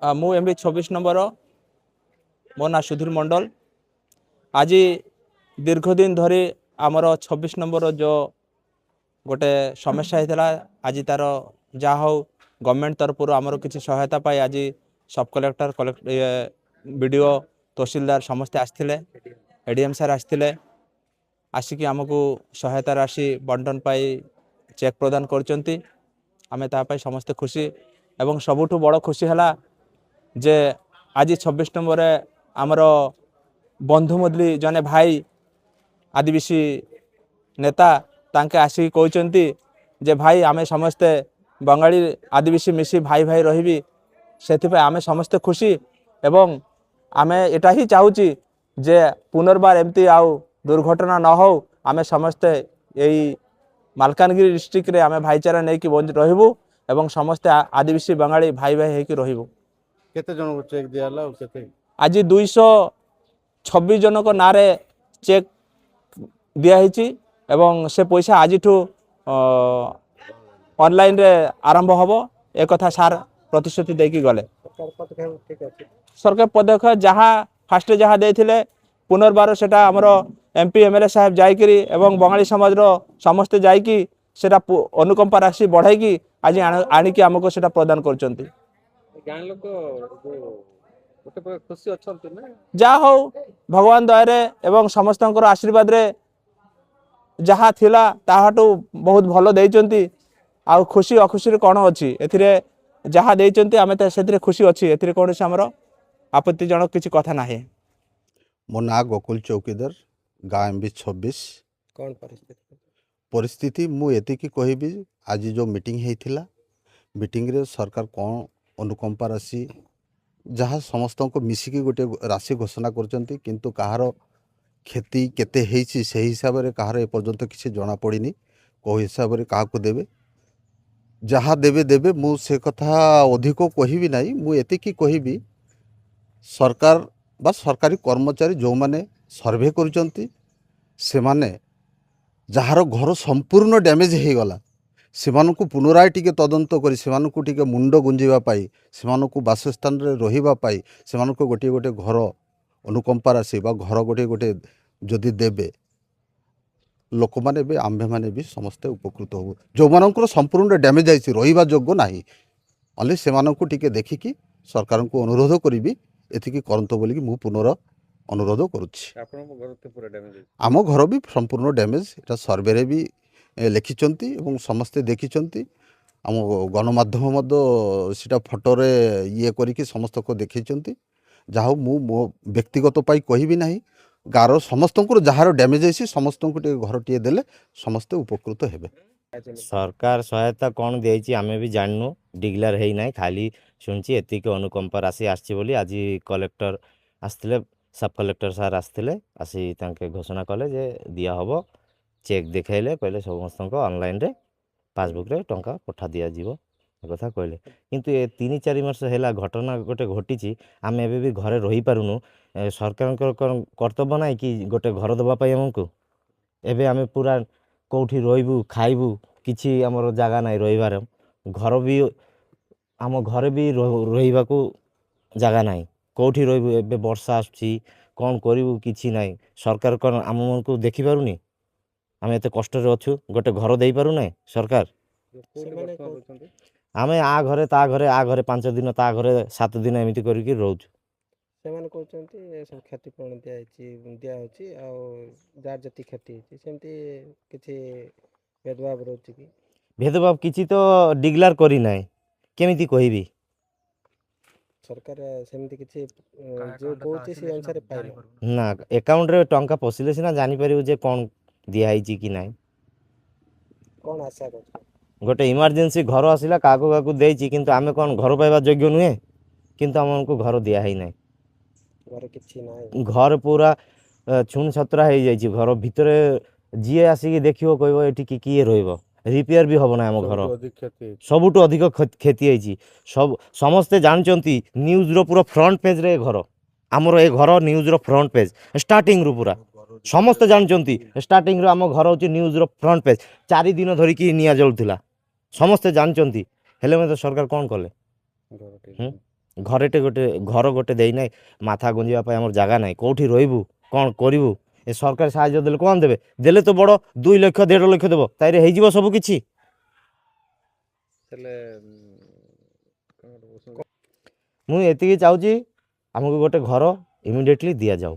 मु MB 26 number मो ना सुधीर मंडल। आज दीर्घ दिन धरी आमर 26 नंबर जो गोटे समस्या होता आज तार जहाँ हो गवर्नमेंट तरफ आमर किसी सहायता पाई आज सब कलेक्टर बीडीओ तहसीलदार समस्ते आसते एडीएम सार आसते आसिक आमको सहायता राशि बंटन पाई चेक प्रदान करचंती। आमे तापाई समस्ते खुशी एवं सबुठ बड़ खुशी है जे आज 26 नंबर आमर बंधु मदली जने भाई आदिवासी नेता तांके आसिक कहते जे भाई आमे समस्ते बंगाली आदिवासी मिसी भाई भाई रही से आमे समस्ते खुशी एवं आमे एटा ही चाहूची जे पुनर्बार एमती आउ दुर्घटना न हो। आमे समस्ते यही मालकानगिरी डिस्ट्रिक्ट रे आमे भाईचारा नहीं कि रहिबू एवं समस्ते आदिवासी बंगाली भाई भाई होकर रहिबू। केते जन को चेक दियाला और केते आज 226 जन को नारे चेक दिया एवं से पैसा आज ऑनलाइन रे आरंभ होबो एक कथा सार प्रतिश्रुति देकी गले। सरकार पदक्षेप जहाँ फास्ट जहाँ देथिले पुनर्बार सेटा हमर एमपी एमएलए साहेब जाइकरी एवं बंगाली समाज रो समस्ते जाइकी सेटा अनुकंपा राशि बढ़ाई आज आनिकी आमको सेटा प्रदान करचंती। गाँ लोक गोटे खुशी अच्छा ना जा हो भगवान दयारे एवं समस्त आशीर्वाद रे जहाँ थिला ताहाटू बहुत भल देइचंती। आ खुशी अखुशी कौन अच्छी एथिरे जहाँ देइचंती आमे त सेथिरे खुशी अच्छी एथिरे कौन से हमर आपत्तिजनक किसी कथा नाही। मो ना गोकुल चौकीदार गाँ एमबी 26। कौन परिस्थिति मु एतिकी कहबी आज जो मीटिंग होता मीटिंग रे सरकार कौन अनुकंपा राशि जहाँ समस्त को मिसिकी गोटे राशि घोषणा करचंती किंतु कहार क्षति केते हेइची से हिसाब रे कहार एपर्यंत किसी जना पड़िनी को हिसाब रे काहा को देबे जहाँ देबे देबे मु से कथा अधिक कहबी नहीं। मु एतिकी कहबी सरकार बा सरकारी कर्मचारी जो माने सर्वे करुचंती से माने जहार घर संपूर्ण डैमेज हो गला सेमानकु पुनराय टिके तदंत करी सेमानकु टिके मुंड गुंजिबा पाई सेमानकु बासस्थान रे रहिबा पाई सेमानकु गोटे गोटे घर अनुकंपा राशि बा घर गोटे गोटे जदि देबे लोक माने भी आम्भे माने भी समस्ते उपकृत हो जो मानकर संपूर्ण डैमेज आइछि रहिबा योग्य नाही अले सेमानकु टिके देखिकी सरकार को अनुरोध करी एतिकी करंतो बोली मु पुनर अनुरोध करुछि। आम घर भी संपूर्ण डैमेज एटा सर्वे रे भी लिखिचंती एवं समस्ते देखिचंती आम गणमाध्यम मध्य सीटा फोटो रे ये करिकी समस्त को देखिचंती जहाँ मु मो व्यक्तिगत पाई कहबी नाही गार समस्त को जहाँ डैमेज है समस्त को घर टे देले समस्ते उपकृत हेबे। सरकार सहायता कौन देइछि आमे भी जाननु डिक्लेयर है ना खाली शुणुची एतिक अनुकंपा राशि आछि बोली आज कलेक्टर आसथिले सब कलेक्टर सार आसथिले आसी तांके घोषणा कले जे दिया हबो चेक देखाइले कहले समस्त ऑनलाइन रे पासबुक रे टंका पठा दिया जीवो कथा कहले किंतु ए 3-4 वर्ष हैला घटना गोटे घटी आम एबे भी घरे रही पारुनु सरकार कर्तव्य ना कि गोटे घर दबा पाई हमको एबे आमे पूरा कौठी रहिबू खाइबू किछि हमर जागा नाही रहिबार घर भी आम घरे भी रहिबा को जागा नाही कौठी रहिबू एबे वर्षा आछि कौन करिबू किछि नाही सरकार कोन आम मन को देखि पारुनी आम एते कष्ट रे अछु गोटे घर देई पारु नाही सरकार आमे आ घरे 5 दिन ता घरे 7 दिन एमिति करिकि रहउछु सेमान कहते हैं सब क्षति पूर्ण दिया होची आ जार जति क्षति होची सेमती किछि भेदभाव रहउची कि भेदभाव किछि तो डिक्लेयर करी नाही केमिति कहिबी सरकार सेमती किछि जो कहउची से अनुसार पाइला ना अकाउंट रे टंका पसिले सिना जानि परिउ जे कोन दिया हिची कि नाही कौन आशा कर गोटे इमरजेंसी घर आसिला काको काको देइची किंतु आमे कोन घर पाइबा योग्य नुहे किंतु हमको घर दिया है नाही घर किछि नाही घर पूरा छुन छतरा हो जाइए घर भितर जी आसिक देखियो कहबो एठी कि किए रहइबो रिपेयर भी होबो ना हम घर सबुटो अधिक क्षति होइची सब समस्ते जानचंती न्यूज रो पूरा फ्रंट पेज रे घर आमर ए घर न्यूज रो फ्रंट पेज स्टार्टिंग रो पूरा समस्ते जानचंती स्टार्टिंग रो आम घर होची न्यूज रो फ्रंट पेज 4 दिन धरिकी निया जलुथिला समस्ते जानचंती हेले में तो सरकार कौन कले ଘରଟେ ଗୋଟେ ଘର ଗୋଟେ ଦେଇନାହିଁ, ମାଥା ଗୁଞ୍ଜିବା ପାଇଁ ଆମର ଜାଗା ନାହିଁ, କେଉଁଠି ରହିବୁ, କ'ଣ କରିବୁ? ଏ ସରକାର ସାହାଯ୍ୟ ଦେଲେ କ'ଣ ଦେବେ? ଦେଲେ ତ ବଡ଼ 2 ଲକ୍ଷ 1.5 ଲକ୍ଷ ଦେବ, ତାହିଁରେ ହେଇଯିବ ସବୁ କିଛି। ହେଲେ ମୁଁ ଏତିକି ଚାହୁଁଛି ଆମକୁ ଗୋଟେ ଘର ଇମିଡ଼ିଏଟଲି ଦିଆଯାଉ।